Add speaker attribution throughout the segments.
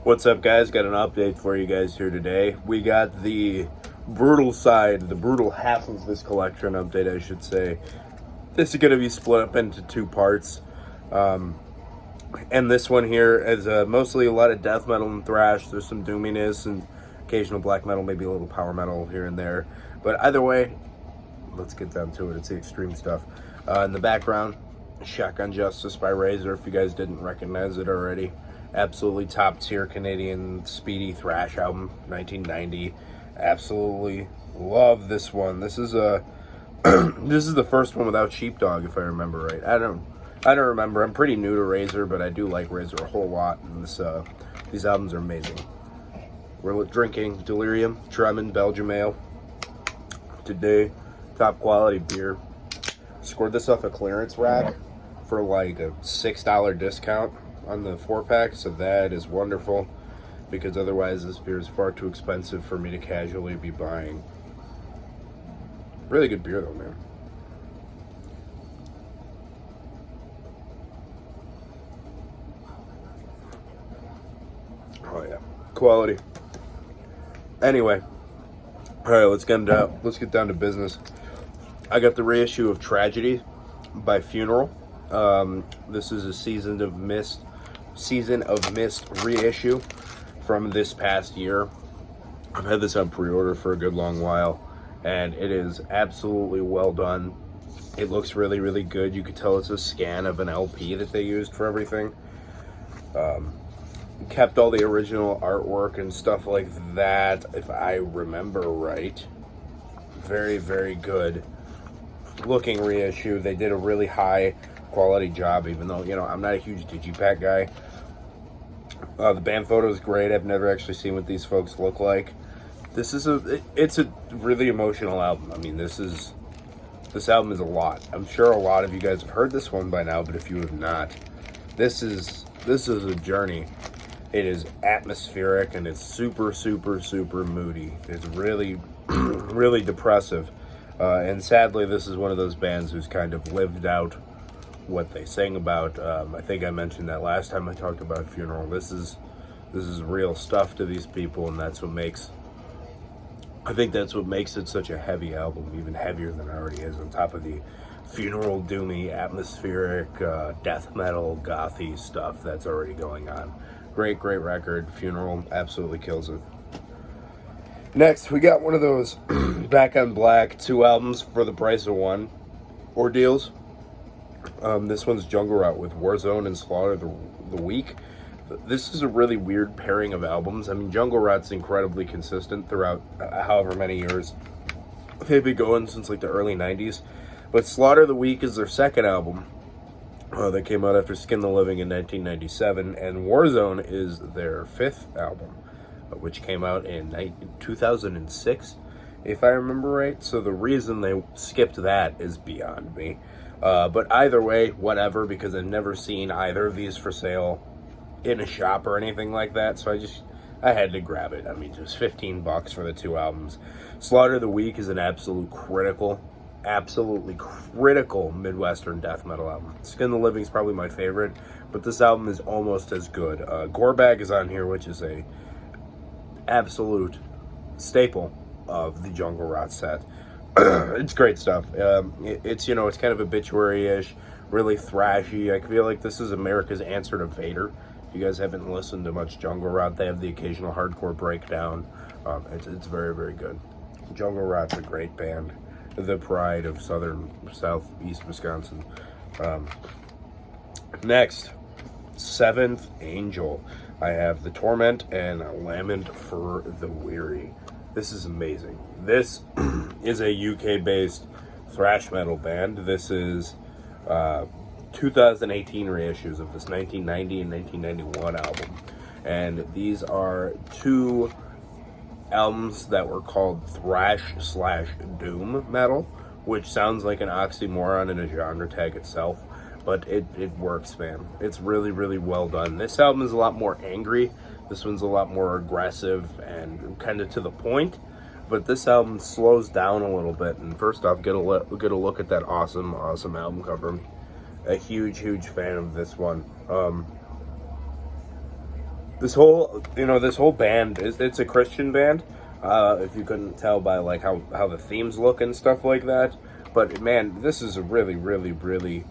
Speaker 1: What's up, guys? Got an update for you guys here today. We got the brutal side, the brutal half of this collection update, I should say. This is going to be split up into two parts. And this one here is mostly a lot of death metal and thrash. There's some doominess and occasional black metal, maybe a little power metal here and there. But either way, let's get down to it. It's the extreme stuff. In the background, Shotgun Justice by Razor, if you guys didn't recognize it already. Absolutely top tier Canadian speedy thrash album, 1990. Absolutely love this one. This is a this is the first one without Sheepdog, if I remember right. I don't remember. I'm pretty new to Razor, but I do like Razor a whole lot, and these albums are amazing. We're drinking Delirium Tremens Belgium Ale today. Top quality beer. Scored this off a clearance rack for like a $6 discount on the 4-pack, so that is wonderful, because otherwise this beer is far too expensive for me to casually be buying. Really good beer though, man. Oh yeah, quality. Anyway, all right, let's get down to business. I got the reissue of Tragedy by Funeral. This is a Season of Mist reissue from this past year. I've had this on pre-order for a good long while, and it is absolutely well done. It looks really, really good. You could tell it's a scan of an LP that they used for everything. Kept all the original artwork and stuff like that, if I remember right. Very, very good looking reissue. They did a really high quality job, even though, you know, I'm not a huge digipack guy. The band photo is great. I've never actually seen what these folks look like. It's a really emotional album. I mean, this album is a lot. I'm sure a lot of you guys have heard this one by now, but if you have not, this is a journey. It is atmospheric, and it's super, super, super moody. It's really, really depressive. And sadly, this is one of those bands who's kind of lived out what they sing about. I think I mentioned that last time I talked about Funeral. This is real stuff to these people, and that's what makes it such a heavy album, even heavier than it already is, on top of the funeral doomy, atmospheric, death metal, gothy stuff that's already going on. Great record. Funeral absolutely kills it. Next, we got one of those Back on Black 2 albums for the price of one ordeals. This one's Jungle Rot with Warzone and Slaughter the Week. This is a really weird pairing of albums. I mean, Jungle Rot's incredibly consistent throughout however many years. They've been going since like the early 90s. But Slaughter the Week is their second album. That came out after Skin the Living in 1997. And Warzone is their fifth album, which came out in 2006, if I remember right. So the reason they skipped that is beyond me. But either way, whatever, because I've never seen either of these for sale in a shop or anything like that. So I had to grab it. I mean, it was $15 for the two albums. Slaughter the Week is an absolutely critical Midwestern death metal album. Skin the Living is probably my favorite, but this album is almost as good. Gorebag is on here, which is a absolute staple of the Jungle Rot set. It's great stuff. It's kind of obituary-ish, really thrashy. I feel like this is America's answer to Vader. If you guys haven't listened to much Jungle Rot, they have the occasional hardcore breakdown. It's very, very good. Jungle Rot's a great band. The pride of southeast Wisconsin. Next, Seventh Angel. I have The Torment and Lament for the Weary. This is amazing. This is a UK-based thrash metal band. This is 2018 reissues of this 1990 and 1991 album. And these are two albums that were called thrash/doom metal, which sounds like an oxymoron in a genre tag itself, but it works, man. It's really, really well done. This album is a lot more angry. This one's a lot more aggressive and kind of to the point, but this album slows down a little bit. And first off, get a look at that awesome album cover. A huge fan of this one. This whole, this whole band it's a Christian band. If you couldn't tell by like how the themes look and stuff like that. But man, this is a really, really, really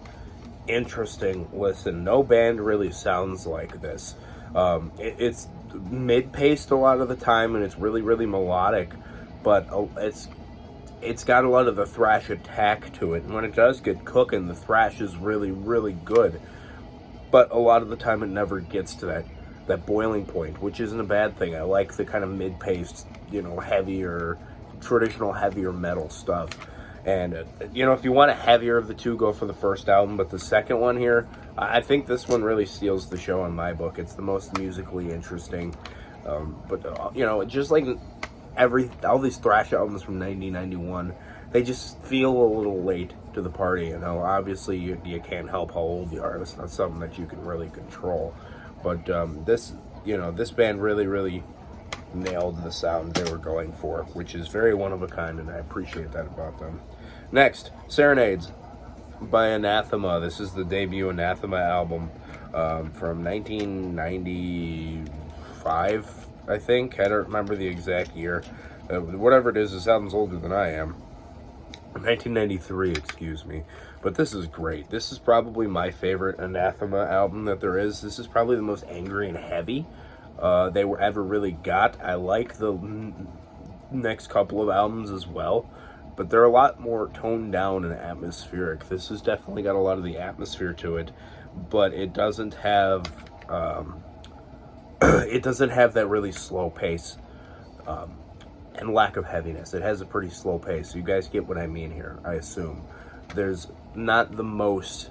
Speaker 1: interesting listen. No band really sounds like this. It's mid-paced a lot of the time, and it's really, really melodic. But it's got a lot of the thrash attack to it. And when it does get cooking, the thrash is really, really good. But a lot of the time, it never gets to that boiling point, which isn't a bad thing. I like the kind of mid-paced, heavier, traditional heavier metal stuff. And, if you want a heavier of the two, go for the first album. But the second one here, I think this one really steals the show in my book. It's the most musically interesting. Just like all these thrash albums from 1991, they just feel a little late to the party. Obviously you can't help how old you are. It's not something that you can really control. But this band really, really nailed the sound they were going for, which is very one of a kind, and I appreciate that about them. Next, Serenades by Anathema. This is the debut Anathema album from 1995, I think. I don't remember the exact year. Whatever it is, this album's older than I am. 1993, excuse me. But this is great. This is probably my favorite Anathema album that there is. This is probably the most angry and heavy they were ever really got. I like the next couple of albums as well, but they're a lot more toned down and atmospheric. This has definitely got a lot of the atmosphere to it, but it doesn't have that really slow pace and lack of heaviness. It has a pretty slow pace, so you guys get what I mean here, I assume. It's not the most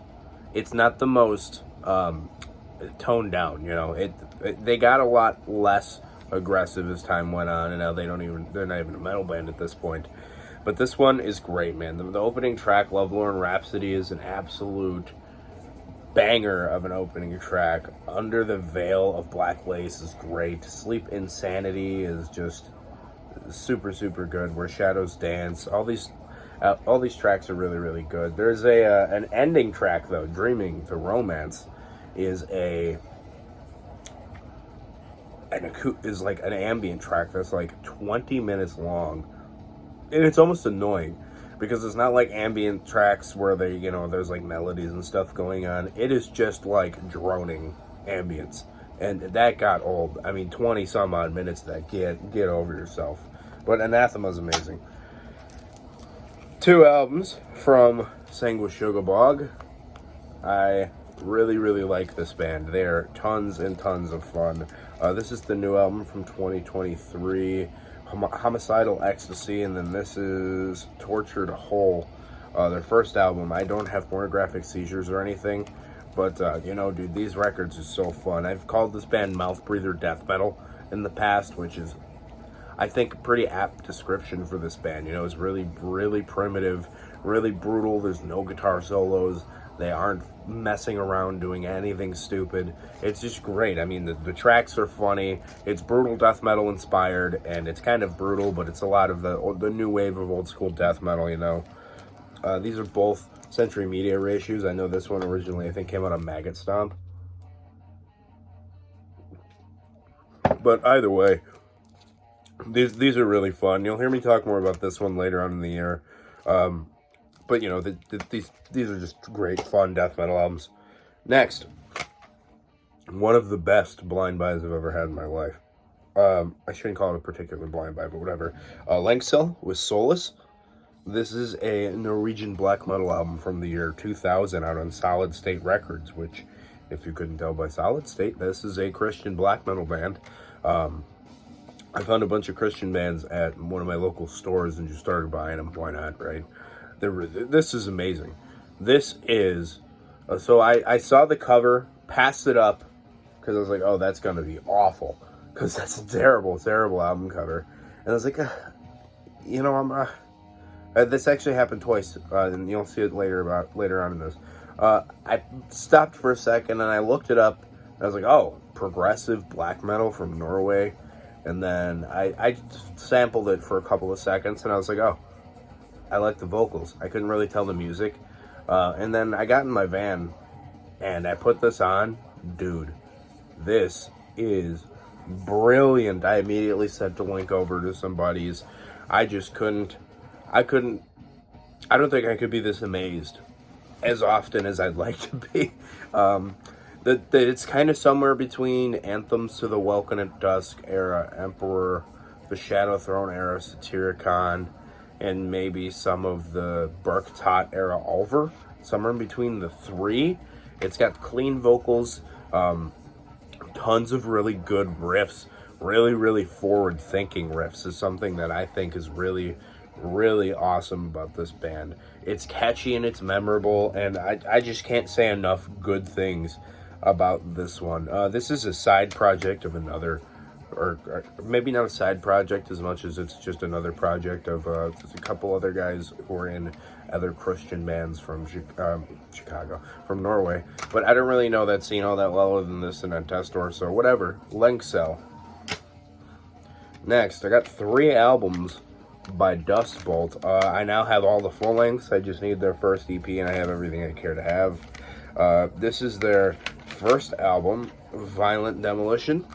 Speaker 1: toned down, they got a lot less aggressive as time went on, and now they're not even a metal band at this point. But this one is great, man. The opening track, Lovelorn Rhapsody, is an absolute banger of an opening track. Under the Veil of Black Lace is great. Sleep Insanity is just super, super good. Where Shadows Dance, all these tracks are really, really good. There's an ending track though, Dreaming the Romance, is like an ambient track that's like 20 minutes long, and it's almost annoying because it's not like ambient tracks where there's like melodies and stuff going on. It is just like droning ambience, and that got old. 20 some odd minutes of that, get over yourself. But Anathema's amazing. 2 albums from Sanguisugabogg. I really, really like this band. They're tons and tons of fun. This is the new album from 2023, Homicidal Ecstasy, and then this is Tortured Whole, their first album. I don't have pornographic seizures or anything, but dude, these records are so fun. I've called this band mouth breather death metal in the past, which is, I think, a pretty apt description for this band. It's really, really primitive, really brutal. There's no guitar solos. They aren't messing around doing anything stupid. It's just great. The tracks are funny. It's brutal death metal inspired, and it's kind of brutal, but it's a lot of the new wave of old school death metal, These are both Century Media reissues. I know this one originally, I think, came out on Maggot Stomp. But either way, these are really fun. You'll hear me talk more about this one later on in the year. But these are just great, fun death metal albums. Next, one of the best blind buys I've ever had in my life. I shouldn't call it a particular blind buy, but whatever. Lenksil with Solus. This is a Norwegian black metal album from the year 2000 out on Solid State Records, which, if you couldn't tell by Solid State, this is a Christian black metal band. I found a bunch of Christian bands at one of my local stores and just started buying them. Why not, right? This is amazing. This is... so I saw the cover, passed it up, because I was like, oh, that's going to be awful. Because that's a terrible, terrible album cover. And I was like, this actually happened twice, and you'll see it later on in this. I stopped for a second, and I looked it up, and I was like, oh, progressive black metal from Norway. And then I sampled it for a couple of seconds, and I was like, oh, I like the vocals. I couldn't really tell the music. And then I got in my van, and I put this on. Dude, this is brilliant. I immediately sent a link over to some buddies. I don't think I could be this amazed as often as I'd like to be. It's kind of somewhere between Anthems to the Welcome at Dusk era, Emperor, the Shadow Throne era, Satyricon, and maybe some of the Burktot era Ulver. Somewhere in between the three. It's got clean vocals, tons of really good riffs, really forward-thinking riffs is something that I think is really awesome about this band. It's catchy and it's memorable, and I just can't say enough good things about this one. This is a side project of another, or maybe not a side project as much as it's just another project of a couple other guys who are in other Christian bands from Chicago, from Norway. But I don't really know that scene all that well other than this and on Testor, so whatever. Lenksel. Next, I got 3 albums by Dustbolt. I now have all the full lengths. I just need their first EP, and I have everything I care to have. This is their first album, Violent Demolition.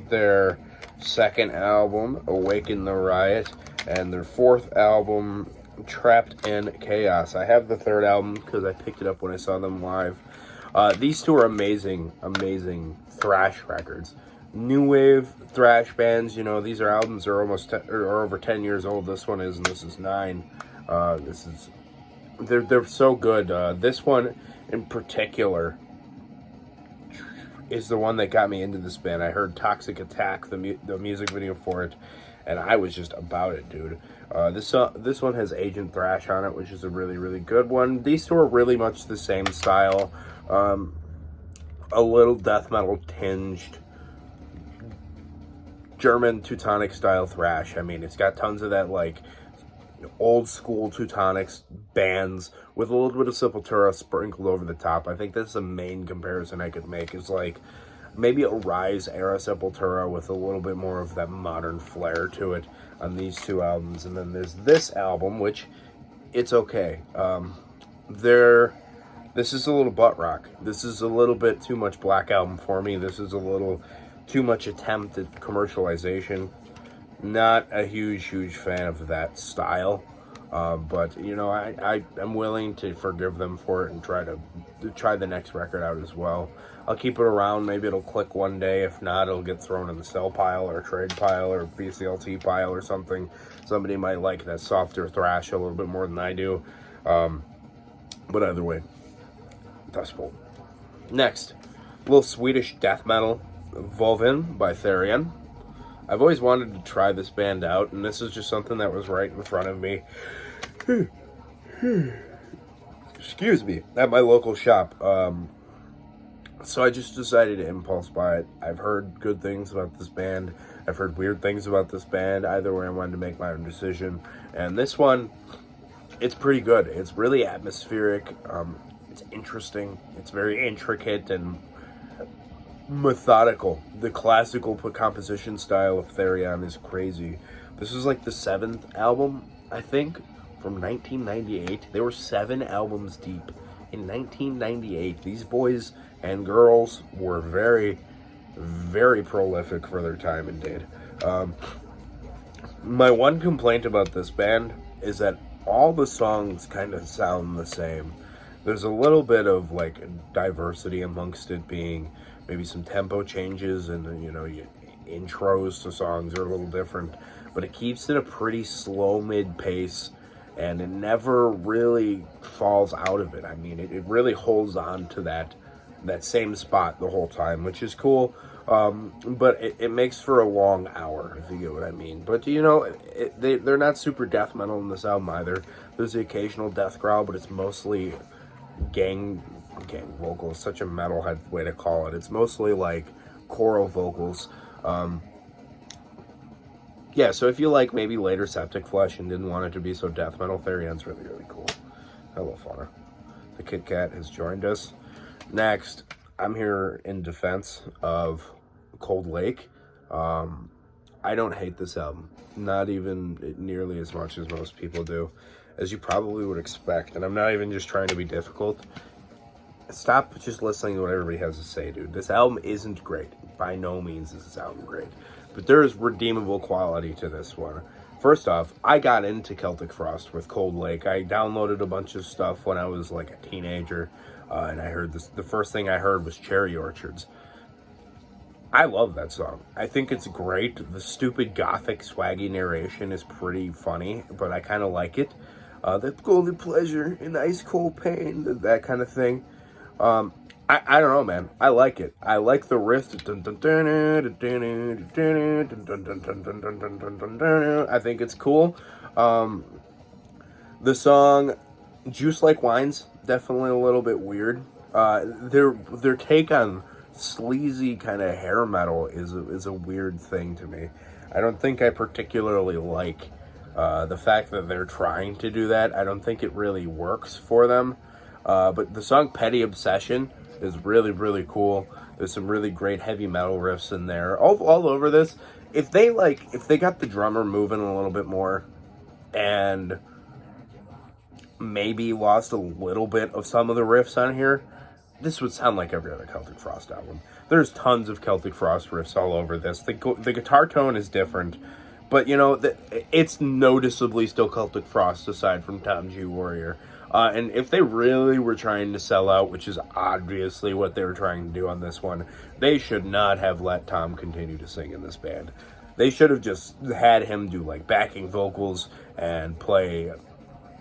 Speaker 1: Their second album, Awaken the Riot. And their fourth album, Trapped in Chaos. I have the third album because I picked it up when I saw them live. These two are amazing thrash records. New wave thrash bands, you know, these are albums are are over 10 years old. This one is, and this is 9. They're so good. This one in particular is the one that got me into this band. I heard Toxic Attack, the music video for it, and I was just about it, dude. This one has Agent Thrash on it, which is a really good one. These two are really much the same style. A little death metal tinged German Teutonic style thrash. I mean, it's got tons of that like old school Teutonic bands with a little bit of Sepultura sprinkled over the top. I think that's the main comparison I could make, is like maybe a Rise era Sepultura with a little bit more of that modern flair to it on these two albums. And then there's this album, which it's okay. This is a little butt rock. This is a little bit too much Black Album for me. This is a little too much attempt at commercialization. Not a huge fan of that style. But, you know, I'm willing to forgive them for it and try the next record out as well. I'll keep it around. Maybe it'll click one day. If not, it'll get thrown in the sell pile or trade pile or BCLT pile or something. Somebody might like that softer thrash a little bit more than I do. But either way, Dustbolt. Next, a little Swedish death metal, Volvin by Therian. I've always wanted to try this band out, and this is just something that was right in front of me. Excuse me, at my local shop. So I just decided to impulse buy it. I've heard good things about this band. I've heard weird things about this band. Either way, I wanted to make my own decision. And this one, it's pretty good. It's really atmospheric. It's interesting. It's very intricate and methodical. The classical composition style of Therian is crazy. This is like the 7th album, I think, from 1998. They were 7 albums deep in 1998. These boys and girls were very prolific for their time and date. My one complaint about this band is that all the songs kind of sound the same. There's a little bit of like diversity amongst it, being maybe some tempo changes, and you know, intros to songs are a little different, but it keeps it a pretty slow mid pace, and it never really falls out of it. I mean, it really holds on to that same spot the whole time, which is cool. But it makes for a long hour, if you get what I mean. But you know, they're not super death metal in this album either. There's the occasional death growl, but it's mostly gang vocals. Such a metalhead way to call it. It's mostly like choral vocals. Yeah, so if you like maybe later Septic Flesh and didn't want it to be so death metal, Therian's really cool. Hello, Fauna. The Kit Kat has joined us. Next, I'm here in defense of Cold Lake. I don't hate this album. Not even nearly as much as most people do, as you probably would expect. And I'm not even just trying to be difficult. stop just listening to what everybody has to say, dude. This album isn't great. By no means is this album great. But there is redeemable quality to this one. First off, I got into Celtic Frost with Cold Lake. I downloaded a bunch of stuff when I was like a teenager, and I heard this. The first thing I heard was Cherry Orchards. I love that song. I think it's great. The stupid gothic swaggy narration is pretty funny, but I kind of like it. That golden pleasure and ice cold pain, that kind of thing. I don't know, man. I like it. I like the riff. I think it's cool. The song Juice Like Wine's definitely a little bit weird. Their take on sleazy kind of hair metal is a weird thing to me. I don't think I particularly like the fact that they're trying to do that. I don't think it really works for them. But the song Petty Obsession is really, really cool. There's some really great heavy metal riffs in there. All over this. If they got the drummer moving a little bit more and maybe lost a little bit of some of the riffs on here, this would sound like every other Celtic Frost album. There's tons of Celtic Frost riffs all over this. The guitar tone is different, but you know, it's noticeably still Celtic Frost aside from Tom G. Warrior. And if they really were trying to sell out, which is obviously what they were trying to do on this one, they should not have let Tom continue to sing in this band. They should have just had him do like backing vocals and play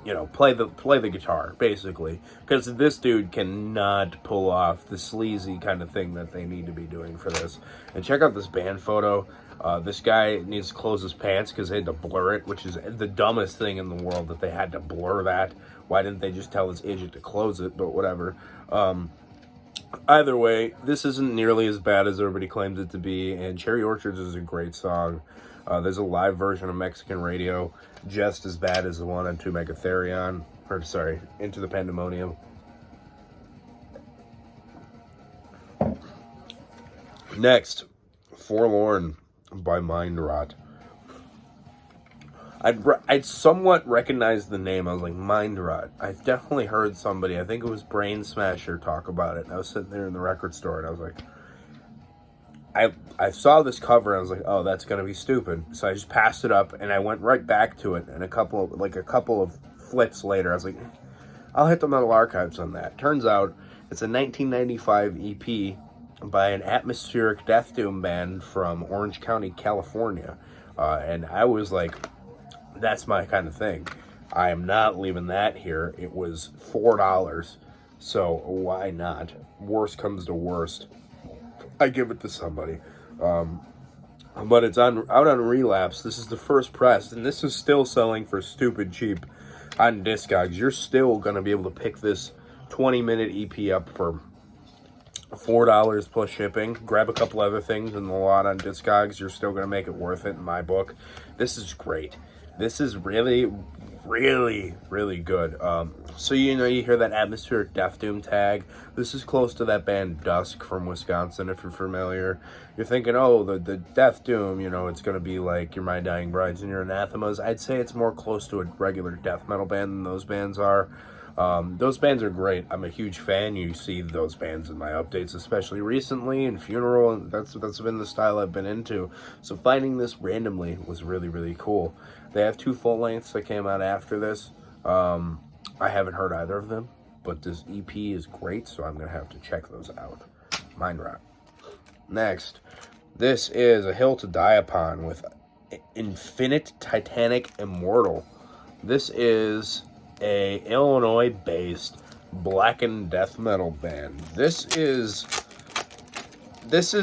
Speaker 1: the guitar, basically. Because this dude cannot pull off the sleazy kind of thing that they need to be doing for this. And check out this band photo. This guy needs to close his pants because they had to blur it, which is the dumbest thing in the world that they had to blur that. Why didn't they just tell this idiot to close it? But whatever. Either way, this isn't nearly as bad as everybody claims it to be, and Cherry Orchards is a great song. There's a live version of Mexican Radio, just as bad as the one on 2 Mega Therian, Into the Pandemonium. Next, Forlorn by Mind Rot. I'd somewhat recognized the name. I was like, Mind Rot. I've definitely heard somebody, I think it was Brain Smasher, talk about it. And I was sitting there in the record store and I was like, I saw this cover and I was like, oh, that's gonna be stupid. So I just passed it up and I went right back to it. And a couple of flips later, I was like, I'll hit the Metal Archives on that. Turns out it's a 1995 EP by an atmospheric death doom band from Orange County, California. And I was like, that's my kind of thing. I am not leaving that here. It was $4, so why not? Worst comes to worst, I give it to somebody. But it's out on Relapse. This is the first press, and this is still selling for stupid cheap on Discogs. You're still going to be able to pick this 20-minute EP up for $4 plus shipping. Grab a couple other things in the lot on Discogs. You're still going to make it worth it in my book. This is great. This is really, really, really good. So, you know, you hear that atmospheric death doom tag. This is close to that band Dusk from Wisconsin, if you're familiar. You're thinking, oh, the death doom, you know, it's going to be like your My Dying Brides and your Anathemas. I'd say it's more close to a regular death metal band than those bands are. Those bands are great. I'm a huge fan. You see those bands in my updates, especially recently in Funeral, and that's been the style I've been into. So finding this randomly was really, really cool. They have 2 full lengths that came out after this. I haven't heard either of them, but this EP is great, so I'm gonna have to check those out. Mind Rot. Next, this is A Hill to Die Upon with Infinite Titanic Immortal. This is a Illinois-based blackened death metal band. This is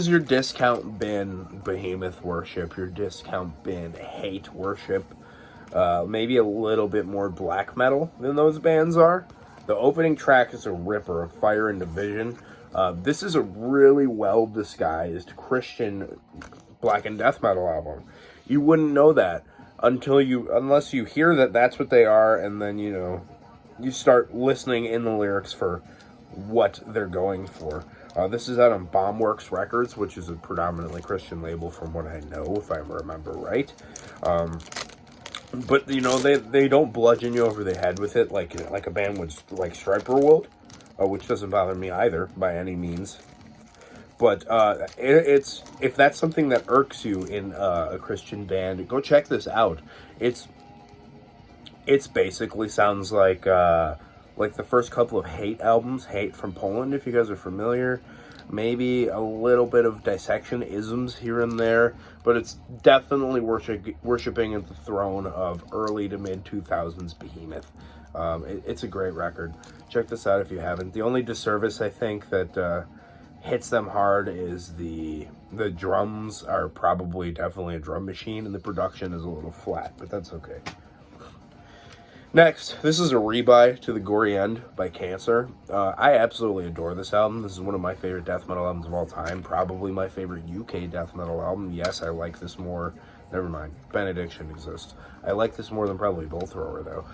Speaker 1: your discount bin Behemoth worship, your discount bin Hate worship. Maybe a little bit more black metal than those bands are. The opening track is a ripper of Fire and Division. This is a really well-disguised Christian blackened death metal album. You wouldn't know that unless you hear that that's what they are, and then, you know, you start listening in the lyrics for what they're going for. This is out on Bombworks Records, which is a predominantly Christian label from what I know, if I remember right. But, you know, they don't bludgeon you over the head with it like a band would, like Striper would. which doesn't bother me either by any means. But it's if that's something that irks you in a Christian band, go check this out. It's basically sounds like the first couple of Hate albums, Hate from Poland, if you guys are familiar. Maybe a little bit of dissection isms here and there, but it's definitely worshiping at the throne of early to mid 2000s behemoth. It's a great record. Check this out if you haven't. The only disservice I think that hits them hard is the drums are probably definitely a drum machine, and the production is a little flat, but that's okay. Next, this is a rebuy to the Gory End by Cancer. I absolutely adore this album. This is one of my favorite death metal albums of all time. Probably my favorite UK death metal album. Yes, I like this more. Never mind. Benediction exists. I like this more than probably Bull Thrower, though.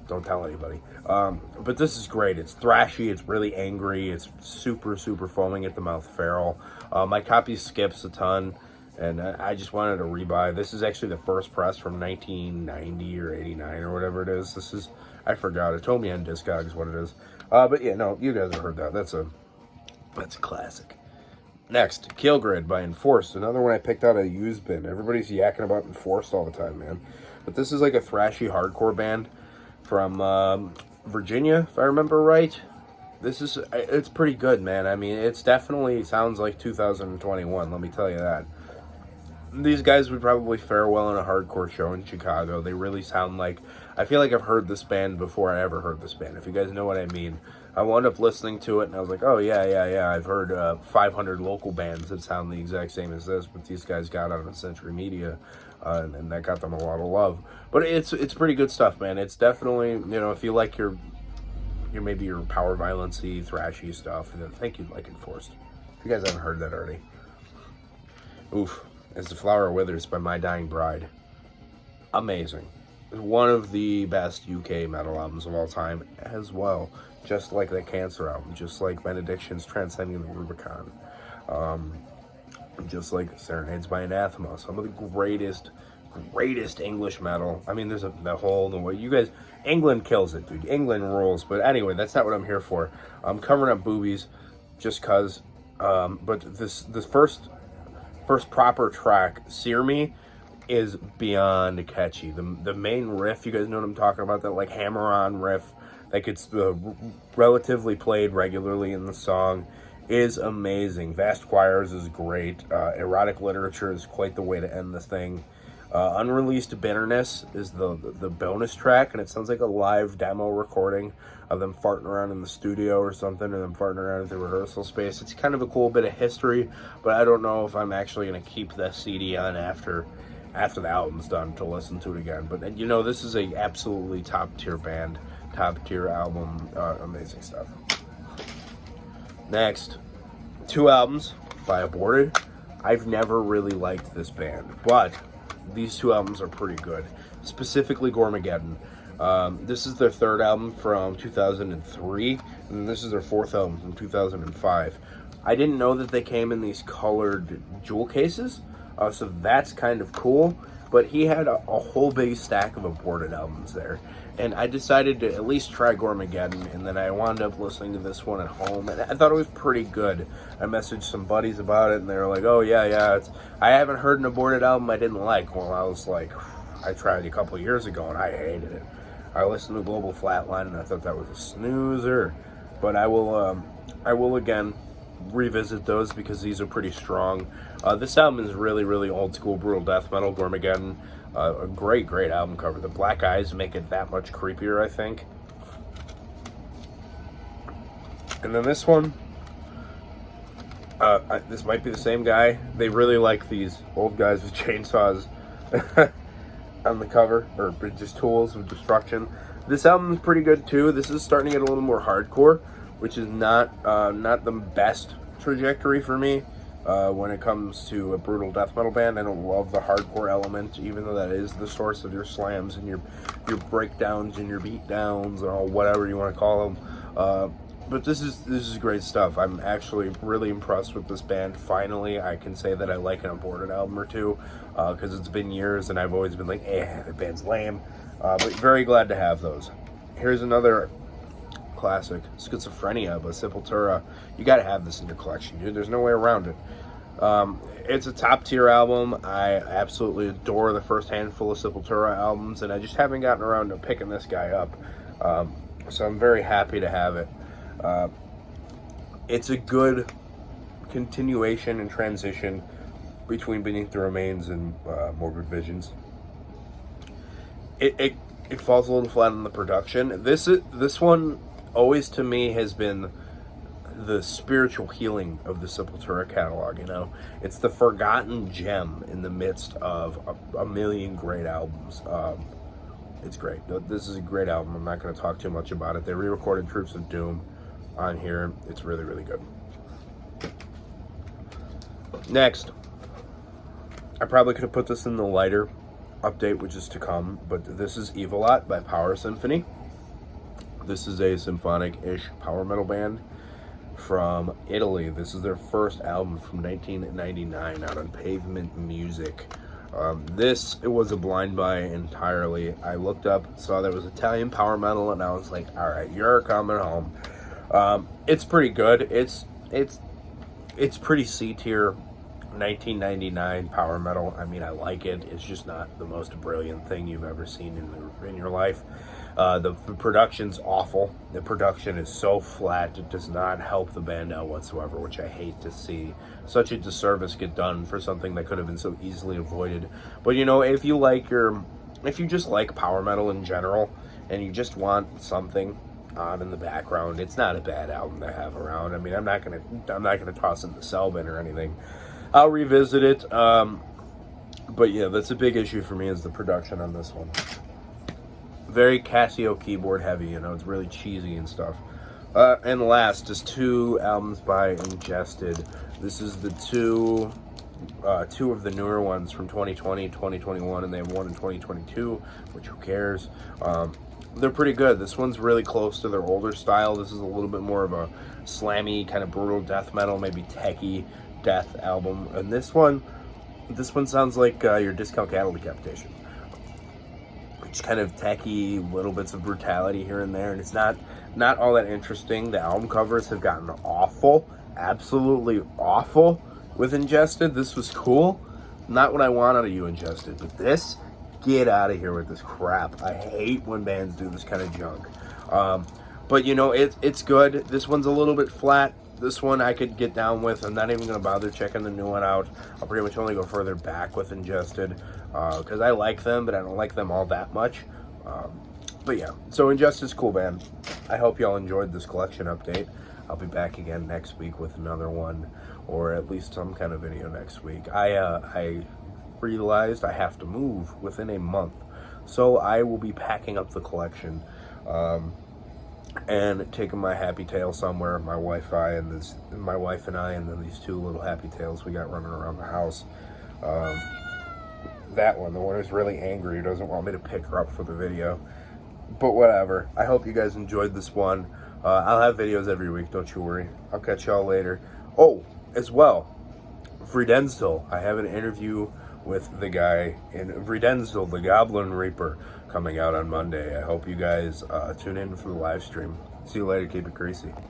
Speaker 1: Don't tell anybody. But this is great. It's thrashy. It's really angry. It's super, super foaming at the mouth feral. My copy skips a ton. And I just wanted to rebuy. This is actually the first press from 1990 or 89 or whatever it is. This is, I forgot. It told me on Discogs what it is. But yeah, no, you guys have heard that. That's a classic. Next, Kill Grid by Enforced. Another one I picked out of a used bin. Everybody's yakking about Enforced all the time, man. But this is like a thrashy hardcore band from Virginia, if I remember right. It's pretty good, man. I mean, it's definitely sounds like 2021, let me tell you that. These guys would probably fare well in a hardcore show in Chicago. They really sound like... I feel like I've heard this band before I ever heard this band, if you guys know what I mean. I wound up listening to it, and I was like, oh, yeah. I've heard 500 local bands that sound the exact same as this, but these guys got out on Century Media, and that got them a lot of love. But it's pretty good stuff, man. It's definitely, if you like your maybe your power violence-y, thrashy stuff, then I think you'd like Enforced. If you guys haven't heard that already. Oof. As the Flower Withers by My Dying Bride. Amazing. One of the best UK metal albums of all time as well. Just like the Cancer album. Just like Benediction's Transcending the Rubicon. Just like Serenades by Anathema. Some of the greatest English metal. I mean, there's the way you guys... England kills it, dude. England rules. But anyway, that's not what I'm here for. I'm covering up boobies just because. But this first proper track, Sear Me, is beyond catchy. The main riff, you guys know what I'm talking about, that like hammer-on riff that gets relatively played regularly in the song, is amazing. Vast Choirs is great. Erotic Literature is quite the way to end the thing. Unreleased Bitterness is the bonus track, and it sounds like a live demo recording of them farting around in the studio or something, or them farting around at the rehearsal space. It's kind of a cool bit of history, but I don't know if I'm actually going to keep the CD on after the album's done to listen to it again. But this is a absolutely top-tier band, top-tier album, amazing stuff. Next, 2 albums by Aborted. I've never really liked this band, but these 2 albums are pretty good. Specifically, Gormageddon. This is their 3rd album from 2003, and this is their 4th album from 2005. I didn't know that they came in these colored jewel cases, so that's kind of cool. But he had a whole big stack of Aborted albums there, and I decided to at least try Gormageddon, and then I wound up listening to this one at home, and I thought it was pretty good. I messaged some buddies about it, and they were like, oh, yeah, I haven't heard an Aborted album I didn't like. Well, I was like, I tried a couple years ago, and I hated it. I listened to Global Flatline, and I thought that was a snoozer, but I will again revisit those because these are pretty strong. This album is really, really old school brutal death metal. Gormageddon, a great album cover. The black eyes make it that much creepier, I think. And then this one, this might be the same guy. They really like these old guys with chainsaws on the cover, or just tools of destruction. This album is pretty good too. This is starting to get a little more hardcore, which is not the best trajectory for me when it comes to a brutal death metal band. I don't love the hardcore element, even though that is the source of your slams and your breakdowns and your beatdowns or whatever you want to call them. But this is great stuff. I'm actually really impressed with this band. Finally, I can say that I like an Aborted album or two, because it's been years and I've always been like, the band's lame. But very glad to have those. Here's another classic. Schizophrenia by Sepultura. You gotta have this in your collection, dude. There's no way around it. It's a top tier album. I absolutely adore the first handful of Sepultura albums, and I just haven't gotten around to picking this guy up. So I'm very happy to have it. It's a good continuation and transition between Beneath the Remains and Morbid Visions. It falls a little flat on the production. This one always to me has been the spiritual healing of the Sepultura catalog. You know, it's the forgotten gem in the midst of a million great albums. It's great. This is a great album. I'm not going to talk too much about it. They re-recorded Troops of Doom on here. It's really, really good. Next, I probably could have put this in the lighter update, which is to come, but this is Evilot by Power Symphony. This is a symphonic-ish power metal band from Italy. This is their first album from 1999 out on Pavement Music. It was a blind buy entirely. I looked up, saw there was Italian power metal, and I was like, all right, you're coming home. It's pretty good. It's pretty C tier 1999 power metal. I mean, I like it. It's just not the most brilliant thing you've ever seen in your life. The production's awful. The production is so flat, it does not help the band out whatsoever, which I hate to see. Such a disservice get done for something that could have been so easily avoided. But you know, if you just like power metal in general, and you just want something on in the background, it's not a bad album to have around. I mean, I'm not gonna toss it in the cell bin or anything. I'll revisit it. But yeah, that's a big issue for me, is the production on this one. Very Casio keyboard heavy, you know, it's really cheesy and stuff. And last is 2 albums by Ingested. This is the two of the newer ones from 2020, 2021, and they have one in 2022, which who cares? They're pretty good. This one's really close to their older style. This is a little bit more of a slammy, kind of brutal death metal, maybe techie death album. And this one sounds like your Discount Cattle Decapitation. It's kind of techy, little bits of brutality here and there, and it's not all that interesting. The album covers have gotten awful, absolutely awful with Ingested. This was cool. Not what I want out of you, Ingested, but this, get out of here with this crap. I hate when bands do this kind of junk. But you know, it's good. This one's a little bit flat. This one I could get down with. I'm not even going to bother checking the new one out. I'll pretty much only go further back with Ingested, because I like them, but I don't like them all that much. But yeah, so Injustice, cool band. I hope y'all enjoyed this collection update. I'll be back again next week with another one, or at least some kind of video next week. I realized I have to move within a month, so I will be packing up the collection and taking my happy tail somewhere. My wife and I, and then these 2 little happy tails we got running around the house. That one, the one who's really angry, who doesn't want me to pick her up for the video. But whatever. I hope you guys enjoyed this one. I'll have videos every week, don't you worry. I'll catch y'all later. Oh, as well, Vredensdal. I have an interview with the guy in Vredensdal, the Goblin Reaper, coming out on Monday. I hope you guys tune in for the live stream. See you later. Keep it greasy.